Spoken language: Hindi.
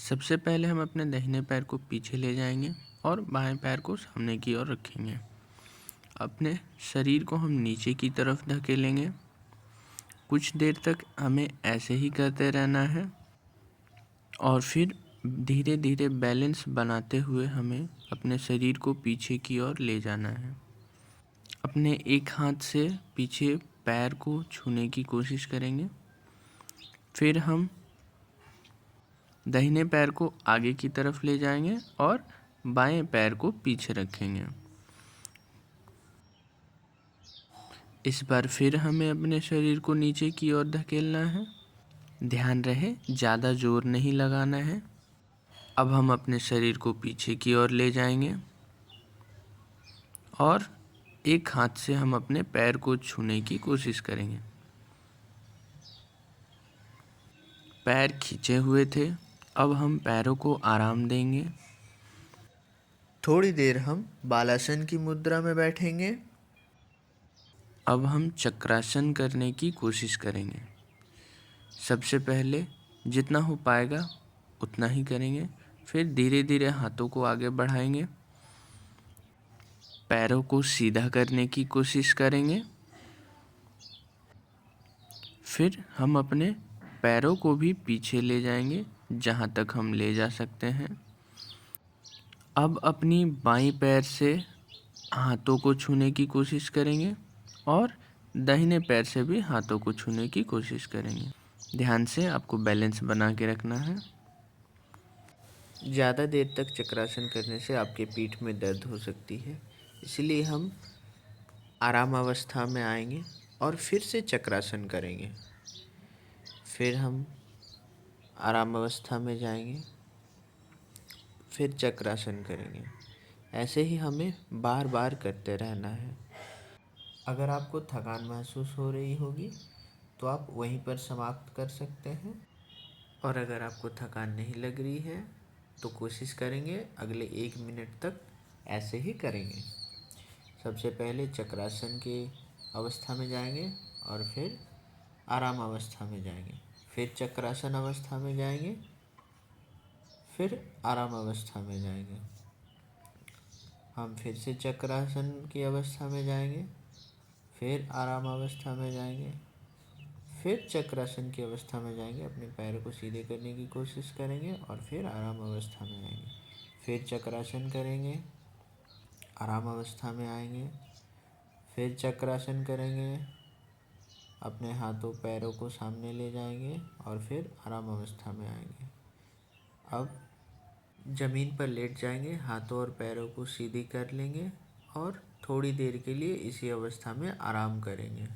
सबसे पहले हम अपने दाहिने पैर को पीछे ले जाएंगे और बाएं पैर को सामने की ओर रखेंगे। अपने शरीर को हम नीचे की तरफ धकेलेंगे। कुछ देर तक हमें ऐसे ही करते रहना है और फिर धीरे धीरे बैलेंस बनाते हुए हमें अपने शरीर को पीछे की ओर ले जाना है। अपने एक हाथ से पीछे पैर को छूने की कोशिश करेंगे। फिर हम दाहिने पैर को आगे की तरफ ले जाएंगे और बाएं पैर को पीछे रखेंगे। इस बार फिर हमें अपने शरीर को नीचे की ओर धकेलना है। ध्यान रहे ज़्यादा जोर नहीं लगाना है। अब हम अपने शरीर को पीछे की ओर ले जाएंगे और एक हाथ से हम अपने पैर को छूने की कोशिश करेंगे। पैर खींचे हुए थे, अब हम पैरों को आराम देंगे। थोड़ी देर हम बालासन की मुद्रा में बैठेंगे। अब हम चक्रासन करने की कोशिश करेंगे। सबसे पहले जितना हो पाएगा उतना ही करेंगे। फिर धीरे धीरे हाथों को आगे बढ़ाएंगे, पैरों को सीधा करने की कोशिश करेंगे। फिर हम अपने पैरों को भी पीछे ले जाएंगे जहाँ तक हम ले जा सकते हैं। अब अपनी बाईं पैर से हाथों को छूने की कोशिश करेंगे और दाहिने पैर से भी हाथों को छूने की कोशिश करेंगे। ध्यान से आपको बैलेंस बना के रखना है। ज़्यादा देर तक चक्रासन करने से आपके पीठ में दर्द हो सकती है, इसलिए हम आराम अवस्था में आएंगे और फिर से चक्रासन करेंगे। फिर हम आराम अवस्था में जाएंगे, फिर चक्रासन करेंगे। ऐसे ही हमें बार बार करते रहना है। अगर आपको थकान महसूस हो रही होगी तो आप वहीं पर समाप्त कर सकते हैं, और अगर आपको थकान नहीं लग रही है तो कोशिश करेंगे अगले 1 मिनट तक ऐसे ही करेंगे। सबसे पहले चक्रासन की अवस्था में जाएंगे और फिर आराम अवस्था में जाएंगे, फिर चक्रासन अवस्था में जाएंगे, फिर आराम अवस्था में जाएंगे। हम फिर से चक्रासन की अवस्था में जाएंगे, फिर आराम अवस्था में जाएंगे, फिर चक्रासन की अवस्था में जाएंगे। अपने पैरों को सीधे करने की कोशिश करेंगे और फिर आराम अवस्था में आएंगे। फिर चक्रासन करेंगे, आराम अवस्था में आएंगे, फिर चक्रासन करेंगे, अपने हाथों पैरों को सामने ले जाएंगे और फिर आराम अवस्था में आएंगे। अब ज़मीन पर लेट जाएंगे, हाथों और पैरों को सीधी कर लेंगे और थोड़ी देर के लिए इसी अवस्था में आराम करेंगे।